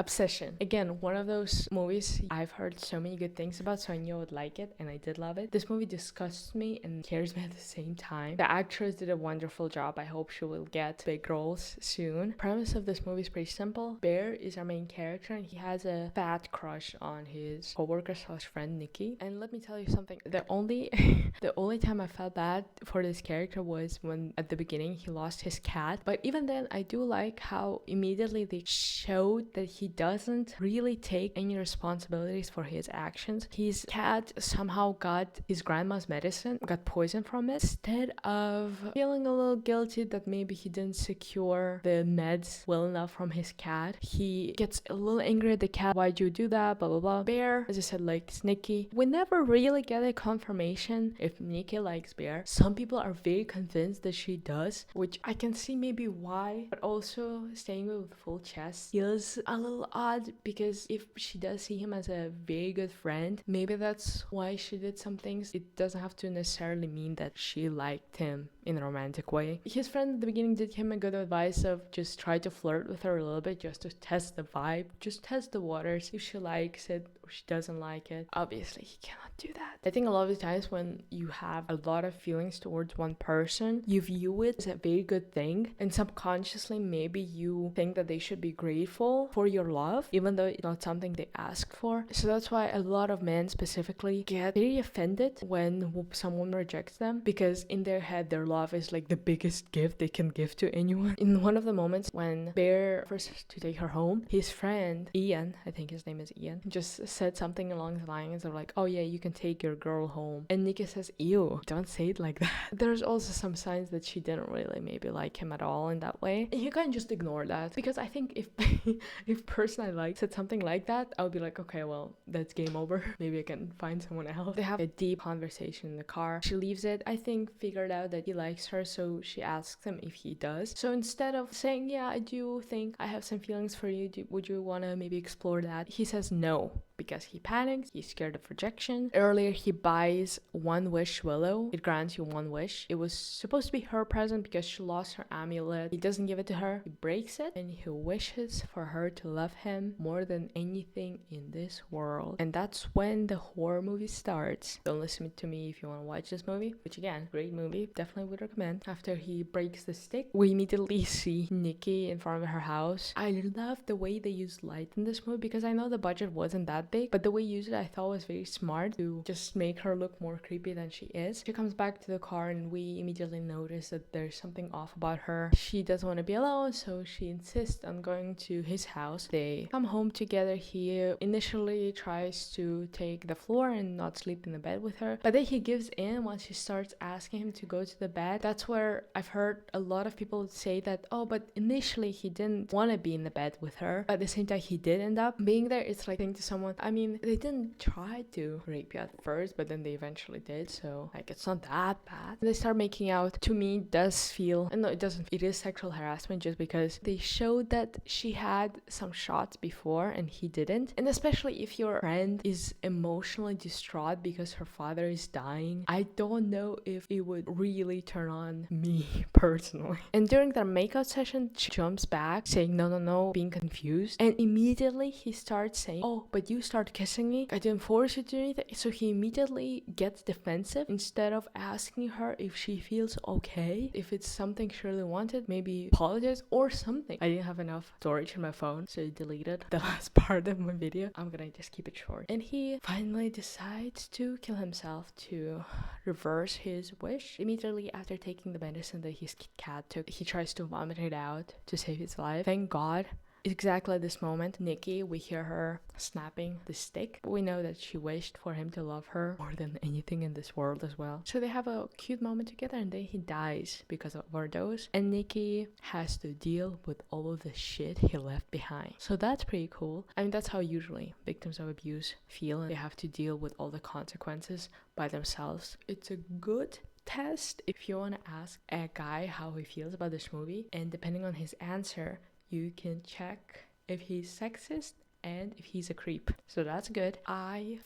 Obsession. Again, one of those movies I've heard so many good things about, so I knew I would like it, and I did love it. This movie disgusts me and scares me at the same time. The actress did a wonderful job. I hope she will get big roles soon. Premise of this movie is pretty simple. Bear is our main character, and he has a fat crush on his coworker slash friend Nikki. And let me tell you something. The only the only time I felt bad for this character was when at the beginning he lost his cat. But even then, I do like how immediately they showed that he doesn't really take any responsibilities for his actions. His cat somehow got his grandma's medicine, got poison from it. Instead of feeling a little guilty that maybe he didn't secure the meds well enough from his cat, he gets a little angry at the cat. Why'd you do that? Blah blah blah. Bear, as I said, likes Nikki. We never really get a confirmation if Nikki likes Bear. Some people are very convinced that she does, which I can see maybe why, but also saying it with full chest feels a little odd, because if she does see him as a very good friend, maybe that's why she did some things. It doesn't have to necessarily mean that she liked him in a romantic way. His friend at the beginning did him a good advice of just try to flirt with her a little bit, just to test the vibe, just test the waters. If she likes it or she doesn't like it, obviously he cannot do that. I think a lot of the times when you have a lot of feelings towards one person, you view it as a very good thing, and subconsciously maybe you think that they should be grateful for your love, even though it's not something they asked for. So that's why a lot of men specifically get very offended when someone rejects them, because in their head their love is like the biggest gift they can give to anyone. In one of the moments when Bear offers to take her home, his friend Ian, I think his name is Ian, just said something along the lines of like, oh yeah, you can take your girl home. And Nikki says, ew, don't say it like that. There's also some signs that she didn't really maybe like him at all in that way. And you can't just ignore that, because I think if if person I like said something like that, I would be like, okay, well, that's game over. Maybe I can find someone else. They have a deep conversation in the car. She leaves it, I think, figured out that he likes her, so she asks him if he does. So instead of saying, yeah, I do think I have some feelings for you, would you want to maybe explore that? He says no, because he panics, he's scared of rejection. Earlier, he buys one wish willow. It grants you one wish. It was supposed to be her present because she lost her amulet. He doesn't give it to her. He breaks it, and he wishes for her to love him more than anything in this world. And that's when the horror movie starts. Don't listen to me if you want to watch this movie, which again, great movie, definitely would recommend. After he breaks the stick, we immediately see Nikki in front of her house. I love the way they use light in this movie, because I know the budget wasn't that big, but the way you use it I thought was very smart to just make her look more creepy than she is. She comes back to the car, and we immediately notice that there's something off about her. She doesn't want to be alone, so she insists on going to his house. They come home together. He initially tries to take the floor and not sleep in the bed with her, but then he gives in once she starts asking him to go to the bed. That's where I've heard a lot of people say that, oh, but initially he didn't want to be in the bed with her, but at the same time he did end up being there. It's like saying to someone, I mean, they didn't try to rape you at first, but then they eventually did, so like it's not that bad. They start making out. To me, does feel, and no, it doesn't, it is sexual harassment, just because they showed that she had some shots before and he didn't. And especially if your friend is emotionally distraught because her father is dying, I don't know if it would really turn on me personally. And during their makeout session, she jumps back saying no, being confused, and immediately he starts saying, oh, but you start kissing me, I didn't force you to do anything. So he immediately gets defensive instead of asking her if she feels okay, if it's something she really wanted, maybe apologize or something. I didn't have enough storage in my phone, so I deleted the last part of my video. I'm gonna just keep it short. And he finally decides to kill himself to reverse his wish. Immediately after taking the medicine that his cat took, he tries to vomit it out to save his life. Thank God. Exactly at this moment, Nikki, we hear her snapping the stick. We know that she wished for him to love her more than anything in this world as well. So they have a cute moment together, and then he dies because of overdose. And Nikki has to deal with all of the shit he left behind. So that's pretty cool. I mean, that's how usually victims of abuse feel. They have to deal with all the consequences by themselves. It's a good test if you want to ask a guy how he feels about this movie. And depending on his answer, you can check if he's sexist and if he's a creep. So that's good. I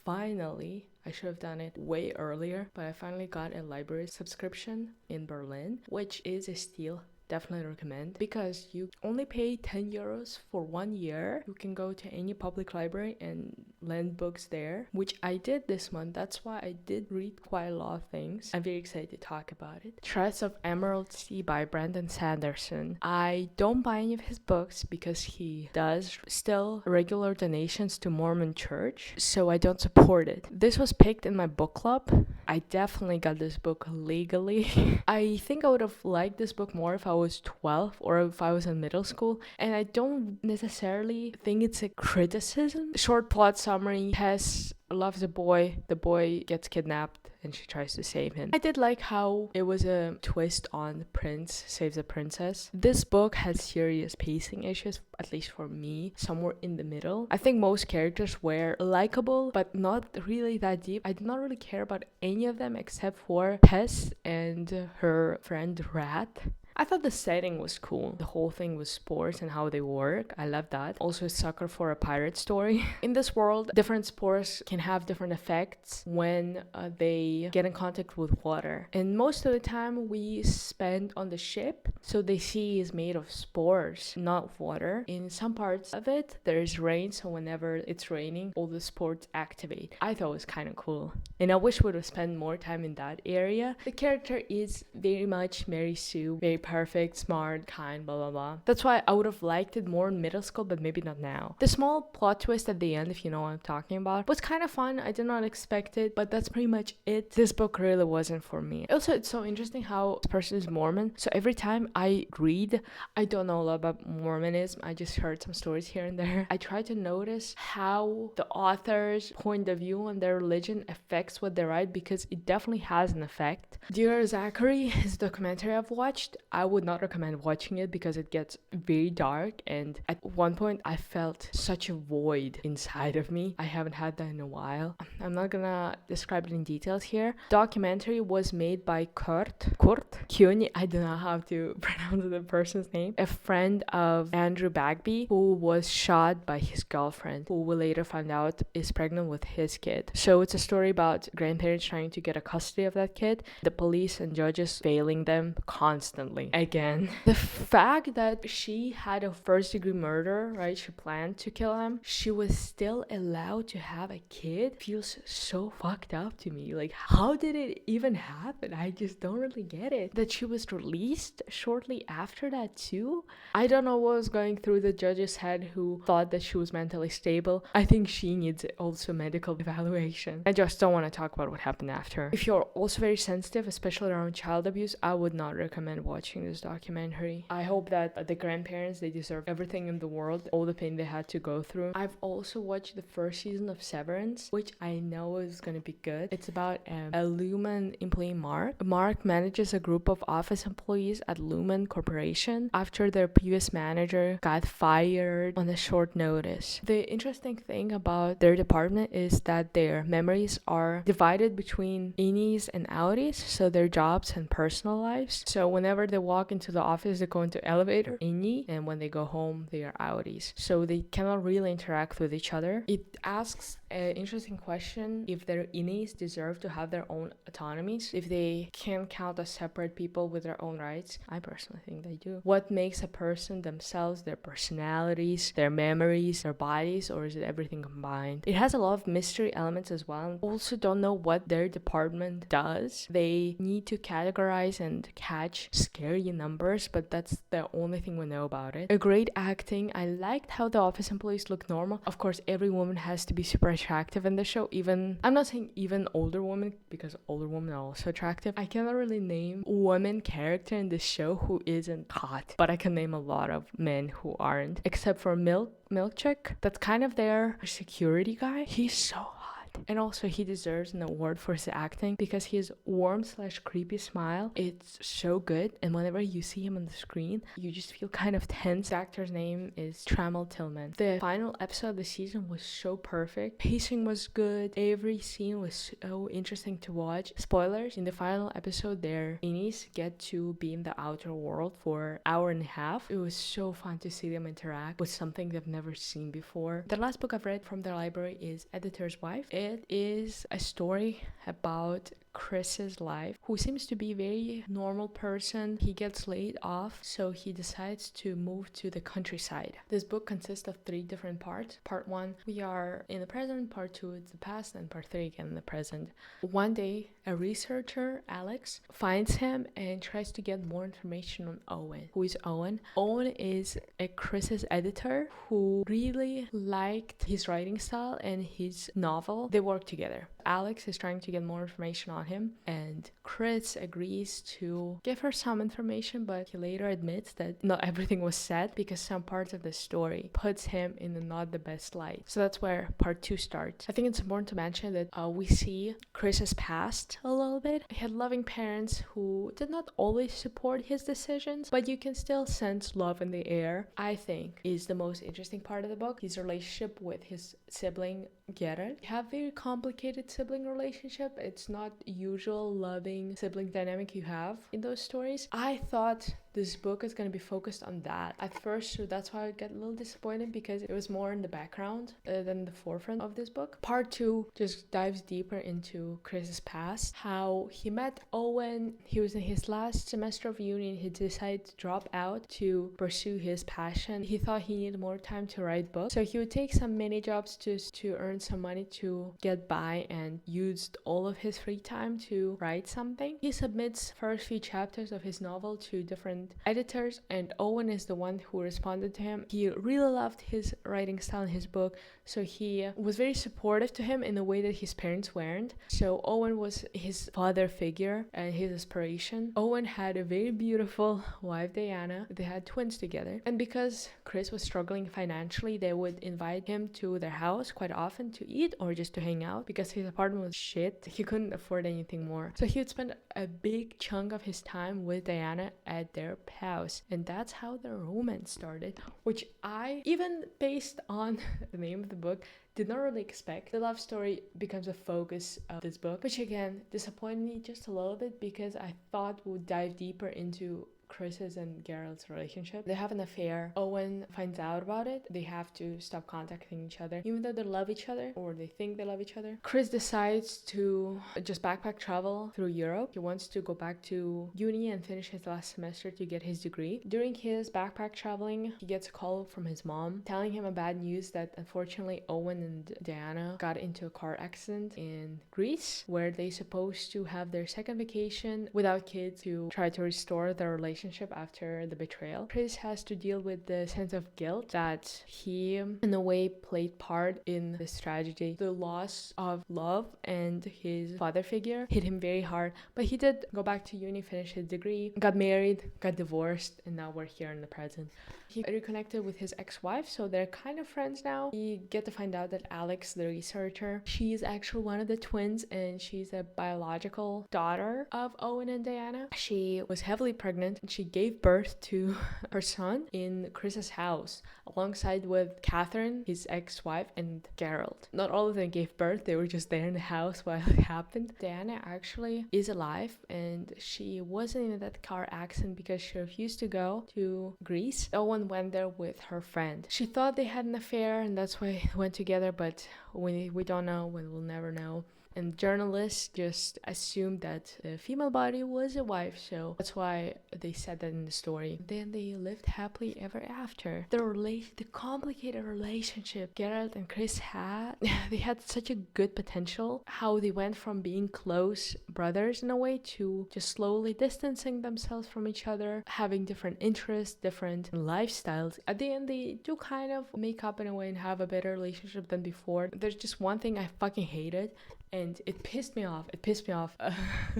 should have done it way earlier, but I finally got a library subscription in Berlin, which is a steal definitely recommend, because you only pay 10 euros for 1 year. You can go to any public library and lend books there, which I did this month. That's why I did read quite a lot of things. I'm very excited to talk about it. Threads of Emerald Sea by Brandon Sanderson. I don't buy any of his books because he does still regular donations to Mormon Church, so I don't support it. This was picked in my book club. I definitely got this book legally. I think I would have liked this book more if I was 12 or if I was in middle school, and I don't necessarily think it's a criticism. Short plot summary: Tess loves a boy, the boy gets kidnapped and she tries to save him. I did like how it was a twist on the prince saves the princess. This book has serious pacing issues, at least for me, somewhere in the middle. I think most characters were likable, but not really that deep. I did not really care about any of them except for Tess and her friend Rat. I thought the setting was cool. The whole thing was spores and how they work. I love that. Also a sucker for a pirate story. In this world, different spores can have different effects when they get in contact with water. And most of the time we spend on the ship, so the sea is made of spores, not water. In some parts of it, there is rain, so whenever it's raining, all the spores activate. I thought it was kind of cool. And I wish we would have spent more time in that area. The character is very much Mary Sue, very perfect, smart, kind, blah blah blah. That's why I would have liked it more in middle school, but maybe not now. The small plot twist at the end, if you know what I'm talking about, was kind of fun. I did not expect it, but that's pretty much it. This book really wasn't for me. Also, it's so interesting how this person is Mormon, so every time I read, I don't know a lot about Mormonism. I just heard some stories here and there. I try to notice how the author's point of view on their religion affects what they write, because it definitely has an effect. Dear Zachary is a documentary I've watched. I would not recommend watching it because it gets very dark, and at one point I felt such a void inside of me. I haven't had that in a while. I'm not gonna describe it in details here. Documentary was made by Kurt Kuhn. I don't know how to pronounce the person's name. A friend of Andrew Bagby, who was shot by his girlfriend, who we later find out is pregnant with his kid. So it's a story about grandparents trying to get a custody of that kid, the police and judges failing them constantly. Again, the fact that she had a first-degree murder, right? She planned to kill him. She was still allowed to have a kid. Feels so fucked up to me. Like, how did it even happen? I just don't really get it. That she was released shortly after that too. I don't know what was going through the judge's head who thought that she was mentally stable. I think she needs also medical evaluation. I just don't want to talk about what happened after. If you're also very sensitive, especially around child abuse, I would not recommend watching this documentary. I hope that the grandparents, they deserve everything in the world, all the pain they had to go through. I've also watched the first season of Severance, which I know is gonna be good. It's about a Lumen employee, Mark. Mark manages a group of office employees at Lumen Corporation after their previous manager got fired on a short notice. The interesting thing about their department is that their memories are divided between innies and outies, so their jobs and personal lives. So whenever they walk into the office, they go into elevator, innie, and when they go home, they are outies. So they cannot really interact with each other. It asks an interesting question: if their innies deserve to have their own autonomies, if they can count as separate people with their own rights. I personally think they do. What makes a person themselves, their personalities, their memories, their bodies, or is it everything combined? It has a lot of mystery elements as well. Also don't know what their department does. They need to categorize and catch scary numbers, but that's the only thing we know about it. A great acting. I liked how the office employees look normal. Of course, every woman has to be super attractive in the show. Even, I'm not saying even older women, because older women are also attractive. I cannot really name a woman character in this show who isn't hot, but I can name a lot of men who aren't, except for Milkchick. That's kind of their security guy. He's so hot. And also he deserves an award for his acting because his warm/creepy smile, it's so good, and whenever you see him on the screen you just feel kind of tense. The actor's name is Trammell Tillman. The final episode of the season was so perfect. Pacing was good. Every scene was so interesting to watch. Spoilers, in the final episode their innies get to be in the outer world for an hour and a half. It was so fun to see them interact with something they've never seen before. The last book I've read from the library is Editor's Wife. It is a story about Chris's life, who seems to be a very normal person. He gets laid off, so he decides to move to the countryside. This book consists of 3 different parts. Part 1, we are in the present. Part 2, it's the past. And part 3, again, in the present. One day, a researcher, Alex, finds him and tries to get more information on Owen. Who is Owen? Owen is a Chris's editor who really liked his writing style and his novel. They work together. Alex is trying to get more information on him, and Chris agrees to give her some information, but he later admits that not everything was said because some parts of the story puts him in not the best light. So that's where part 2 starts. I think it's important to mention that we see Chris's past a little bit. He had loving parents who did not always support his decisions, but you can still sense love in the air. I think is the most interesting part of the book, his relationship with his sibling Geralt. They have very complicated sibling relationship. It's not usual loving sibling dynamic you have in those stories. I thought this book is going to be focused on that at first, so that's why I got a little disappointed because it was more in the background than the forefront of this book. Part 2 just dives deeper into Chris's past, how he met Owen. He was in his last semester of uni and he decided to drop out to pursue his passion. He thought he needed more time to write books, so he would take some mini jobs just to earn some money to get by, and used all of his free time to write something. He submits first few chapters of his novel to different editors, and Owen is the one who responded to him. He really loved his writing style in his book, so he was very supportive to him in a way that his parents weren't. So Owen was his father figure and his inspiration. Owen had a very beautiful wife, Diana. They had twins together, and because Chris was struggling financially, they would invite him to their house quite often to eat or just to hang out because his apartment was shit. He couldn't afford anything more, so he would spend a big chunk of his time with Diana at their house, and that's how the romance started, which I, even based on the name of the book, did not really expect. The love story becomes a focus of this book, which again disappointed me just a little bit because I thought would dive deeper into Chris's and Geralt's relationship. They have an affair. Owen finds out about it. They have to stop contacting each other, even though they love each other, or they think they love each other. Chris decides to just backpack travel through Europe. He wants to go back to uni and finish his last semester to get his degree. During his backpack traveling, he gets a call from his mom telling him a bad news that unfortunately Owen and Diana got into a car accident in Greece, where they supposed to have their second vacation without kids to try to restore their relationship after the betrayal. Chris has to deal with the sense of guilt that he in a way played part in this tragedy. The loss of love and his father figure hit him very hard, but he did go back to uni, finish his degree, got married, got divorced, and now we're here in the present. He reconnected with his ex-wife, so they're kind of friends now. We get to find out that Alex, the researcher, she's actually one of the twins, and she's a biological daughter of Owen and Diana. She was heavily pregnant, and she gave birth to her son in Chris's house, alongside with Catherine, his ex-wife, and Geralt. Not all of them gave birth, they were just there in the house while it happened. Diana actually is alive, and she wasn't in that car accident because she refused to go to Greece. Owen went there with her friend. She thought they had an affair, and that's why they went together, but we don't know, we'll never know. And journalists just assumed that the female body was a wife, so that's why they said that in the story. Then they lived happily ever after. The complicated relationship Geralt and Chris had, they had such a good potential. How they went from being close brothers in a way to just slowly distancing themselves from each other, having different interests, different lifestyles. At the end, they do kind of make up in a way and have a better relationship than before. There's just one thing I fucking hated, and it pissed me off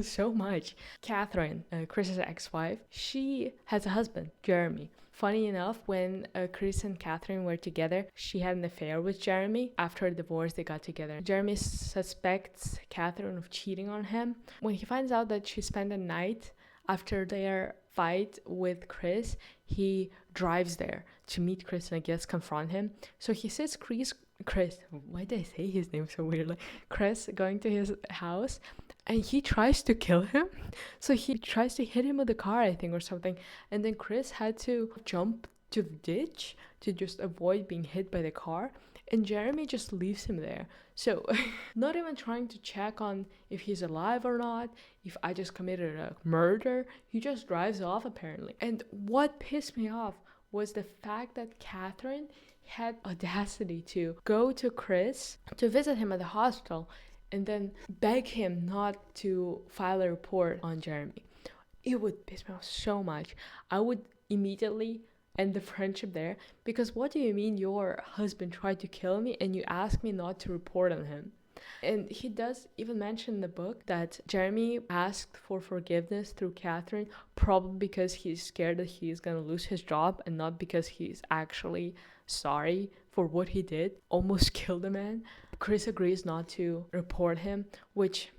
so much. Catherine, Chris's ex-wife, she has a husband, Jeremy. Funny enough, when Chris and Catherine were together, she had an affair with Jeremy. After a divorce, they got together. Jeremy suspects Catherine of cheating on him. When he finds out that she spent the night after their fight with Chris, he drives there to meet Chris and I guess confront him. So he says Chris, why did I say his name so weirdly? Chris going to his house, and he tries to kill him. So he tries to hit him with the car, I think, or something. And then Chris had to jump to the ditch to just avoid being hit by the car. and Jeremy just leaves him there. So, not even trying to check on if he's alive or not, if I just committed a murder, he just drives off apparently. And what pissed me off was the fact that Catherine had audacity to go to Chris to visit him at the hospital and then beg him not to file a report on Jeremy. It would piss me off so much. I would immediately end the friendship there, because what do you mean your husband tried to kill me and you ask me not to report on him? And he does even mention in the book that Jeremy asked for forgiveness through Catherine, probably because he's scared that he's going to lose his job and not because he's actually sorry for what he did. Almost killed a man. Chris agrees not to report him, which...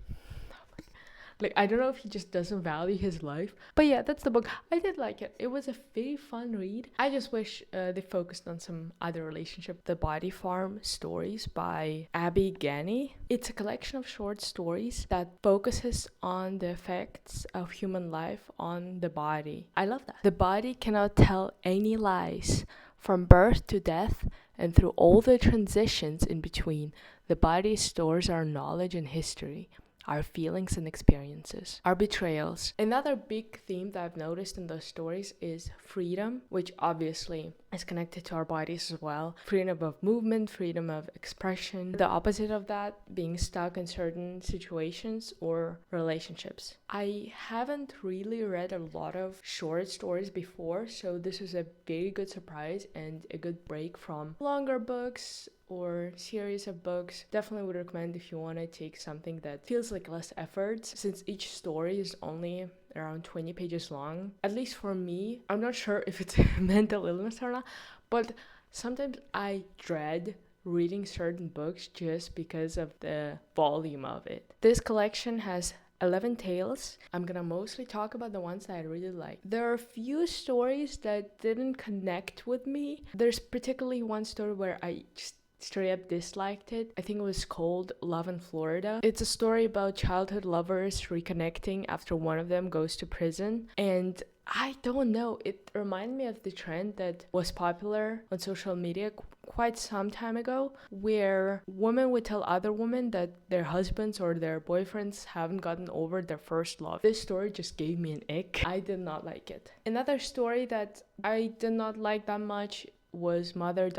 like, I don't know if he just doesn't value his life. But yeah, that's the book. I did like it. It was a very fun read. I just wish they focused on some other relationship. The Body Farm Stories by Abby Ganney. It's a collection of short stories that focuses on the effects of human life on the body. I love that. The body cannot tell any lies. From birth to death and through all the transitions in between, the body stores our knowledge and history, our feelings and experiences, our betrayals. Another big theme that I've noticed in those stories is freedom, which obviously is connected to our bodies as well. Freedom of movement, freedom of expression. The opposite of that, being stuck in certain situations or relationships. I haven't really read a lot of short stories before, so this was a very good surprise and a good break from longer books or series of books. Definitely would recommend if you want to take something that feels like less effort, since each story is only around 20 pages long. At least for me, I'm not sure if it's mental illness or not, but sometimes I dread reading certain books just because of the volume of it. This collection has 11 tales. I'm gonna mostly talk about the ones that I really like. There are a few stories that didn't connect with me. There's particularly one story where I just straight up disliked it. I think it was called Love in Florida. It's a story about childhood lovers reconnecting after one of them goes to prison. And I don't know, it reminded me of the trend that was popular on social media quite some time ago, where women would tell other women that their husbands or their boyfriends haven't gotten over their first love. This story just gave me an ick. I did not like it. Another story that I did not like that much was Mother,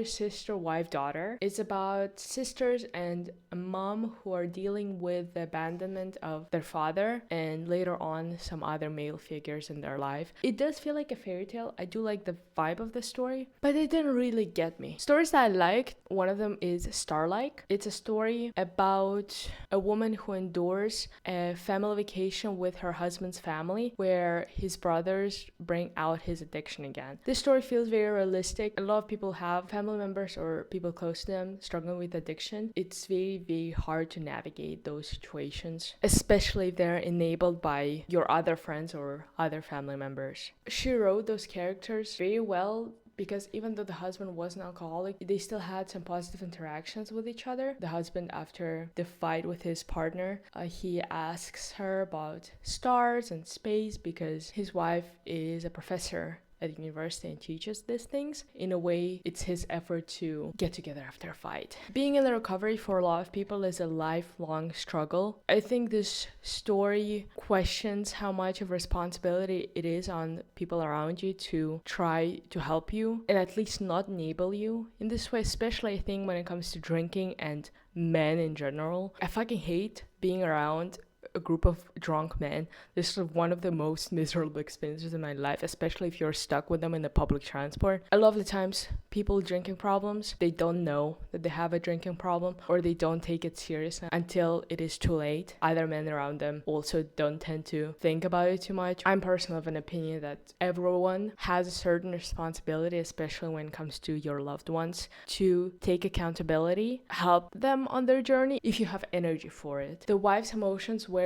Sister, Wife, Daughter. It's about sisters and a mom who are dealing with the abandonment of their father and later on some other male figures in their life. It does feel like a fairy tale. I do like the vibe of the story, but it didn't really get me. Stories that I liked, one of them is Starlike. It's a story about a woman who endures a family vacation with her husband's family where his brothers bring out his addiction again. This story feels very realistic. A lot of people have family members or people close to them struggling with addiction. It's very, very hard to navigate those situations, especially if they're enabled by your other friends or other family members. She wrote those characters very well, because even though the husband was an alcoholic, they still had some positive interactions with each other. The husband, after the fight with his partner, he asks her about stars and space because his wife is a professor at university and teaches these things. In a way, it's his effort to get together after a fight. Being in the recovery for a lot of people is a lifelong struggle. I think this story questions how much of responsibility it is on people around you to try to help you and at least not enable you in this way, especially I think when it comes to drinking and men in general. I fucking hate being around a group of drunk men. This is one of the most miserable experiences in my life, especially if you're stuck with them in the public transport. A lot of the times, people with drinking problems, they don't know that they have a drinking problem, or they don't take it serious until it is too late. Other men around them also don't tend to think about it too much. I'm personally of an opinion that everyone has a certain responsibility, especially when it comes to your loved ones, to take accountability, help them on their journey if you have energy for it. The wife's emotions were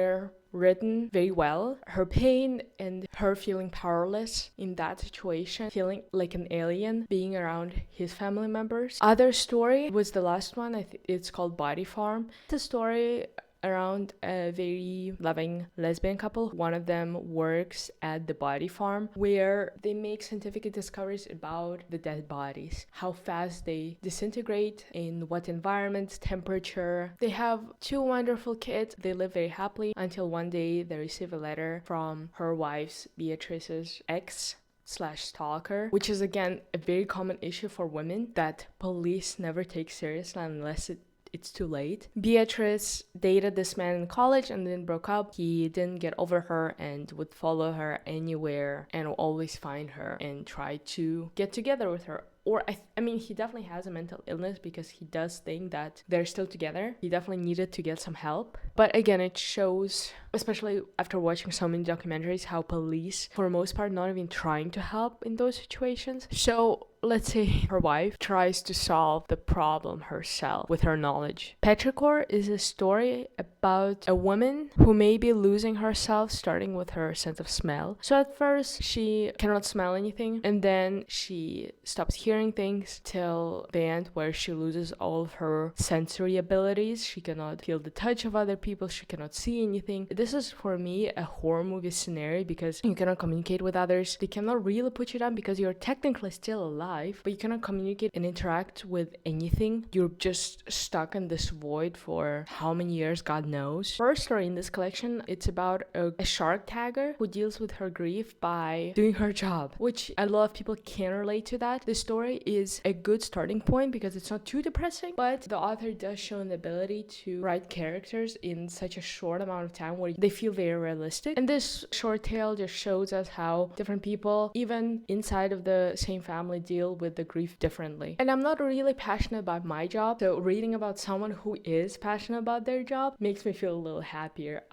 written very well. Her pain and her feeling powerless in that situation, feeling like an alien being around his family members. Other story was the last one. It's called Body Farm. It's a story around a very loving lesbian couple. One of them works at the body farm where they make scientific discoveries about the dead bodies, how fast they disintegrate, in what environments, temperature. They have two wonderful kids. They live very happily until one day they receive a letter from her wife's, Beatrice's ex/slash stalker, which is again a very common issue for women that police never take seriously unless it's too late. Beatrice dated this man in college and then broke up. He didn't get over her and would follow her anywhere and always find her and try to get together with her. Or I mean, he definitely has a mental illness because he does think that they're still together. He definitely needed to get some help. But again, it shows, especially after watching so many documentaries, how police, for the most part, not even trying to help in those situations. So let's say her wife tries to solve the problem herself with her knowledge. Petrichor is a story about a woman who may be losing herself, starting with her sense of smell. So at first, she cannot smell anything, and then she stops hearing things till the end where she loses all of her sensory abilities. She cannot feel the touch of other people. She cannot see anything. This is, for me, a horror movie scenario because you cannot communicate with others. They cannot really put you down because you're technically still alive, but you cannot communicate and interact with anything. You're just stuck in this void for how many years, God knows. First story in this collection, it's about a shark tagger who deals with her grief by doing her job, which a lot of people can relate to that. The story is a good starting point because it's not too depressing, but the author does show an ability to write characters in such a short amount of time where they feel very realistic. And this short tale just shows us how different people, even inside of the same family, deal with the grief differently. And I'm not really passionate about my job, so reading about someone who is passionate about their job makes me feel a little happier.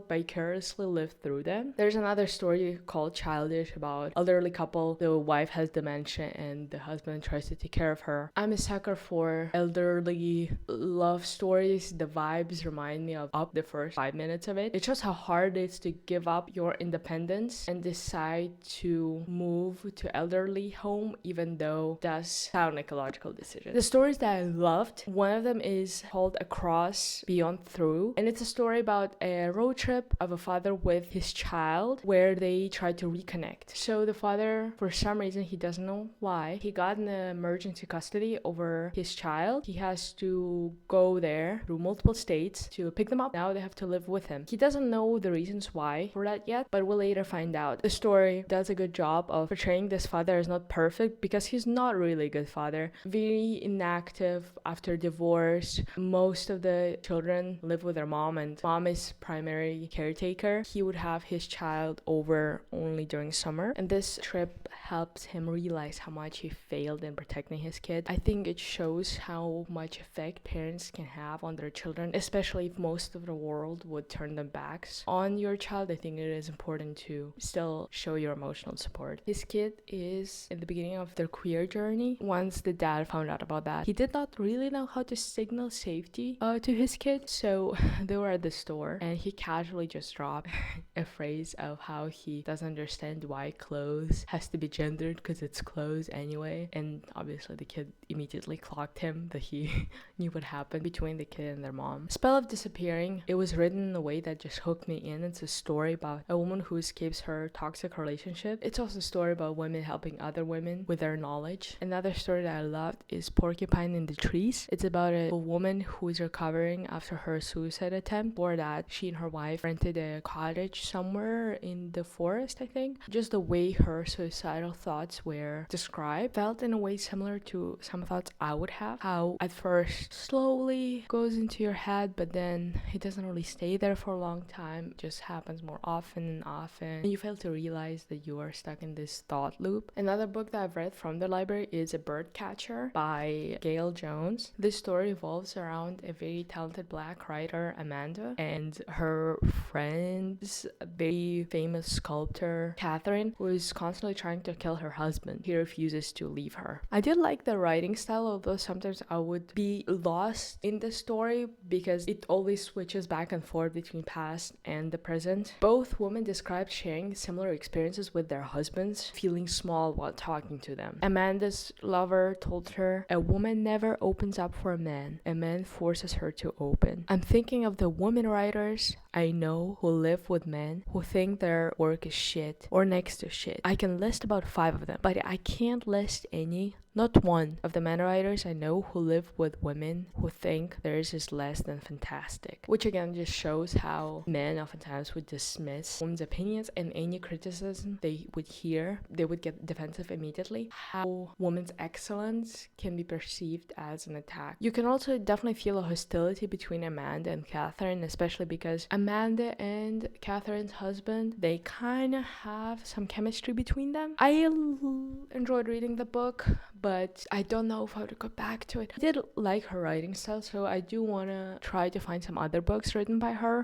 Vicariously live through them. There's another story called Childish about elderly couple. The wife has dementia and the husband tries to take care of her. I'm a sucker for elderly love stories. The vibes remind me of Up, the first 5 minutes of it. It shows how hard it is to give up your independence and decide to move to elderly home, even though it does sound like a logical decision. The stories that I loved, one of them is called Across Beyond Through, and it's a story about a road trip of a father with his child where they try to reconnect. So the father, for some reason, he doesn't know why, he got an emergency custody over his child. He has to go there through multiple states to pick them up. Now they have to live with him. He doesn't know the reasons why for that yet, but we'll later find out. The story does a good job of portraying this father as not perfect because he's not really a good father. Very inactive after divorce. Most of the children live with their mom and mom is primary caretaker. He would have his child over only during summer, and this trip helps him realize how much he failed in protecting his kid. I think it shows how much effect parents can have on their children, especially if most of the world would turn their backs on your child. I think it is important to still show your emotional support. His kid is in the beginning of their queer journey. Once the dad found out about that, he did not really know how to signal safety to his kid, so they were at the store and he casually just dropped a phrase of how he doesn't understand why clothes has to be gendered because it's clothes anyway, and obviously the kid immediately clocked him that he knew what happened between the kid and their mom. Spell of Disappearing, it was written in a way that just hooked me in. It's a story about a woman who escapes her toxic relationship. It's also a story about women helping other women with their knowledge. Another story that I loved is Porcupine in the Trees. It's about a woman who is recovering after her suicide attempt. For that, she and her wife rented a cottage somewhere in the forest, I think. Just the way her suicidal thoughts were described felt in a way similar to some thoughts I would have. How at first slowly goes into your head, but then it doesn't really stay there for a long time. It just happens more often and often. And you fail to realize that you are stuck in this thought loop. Another book that I've read from the library is A Birdcatcher by Gail Jones. This story revolves around a very talented black writer, Amanda, and her friend's very famous sculptor, Catherine, who is constantly trying to kill her husband. He refuses to leave her. I did like the writing style, although sometimes I would be lost in the story because it always switches back and forth between past and the present. Both women described sharing similar experiences with their husbands, feeling small while talking to them. Amanda's lover told her, "A woman never opens up for a man forces her to open." I'm thinking of the women writers I know who live with men who think their work is shit or next to shit. I can list about 5 of them, but I can't list any, not one, of the men writers I know who live with women who think theirs is less than fantastic. Which again just shows how men oftentimes would dismiss women's opinions, and any criticism they would hear, they would get defensive immediately. How women's excellence can be perceived as an attack. You can also definitely feel a hostility between Amanda and Catherine, especially because Amanda and Catherine's husband, they kind of have some chemistry between them. I enjoyed reading the book, but I don't know if I would go back to it. I did like her writing style, so I do want to try to find some other books written by her.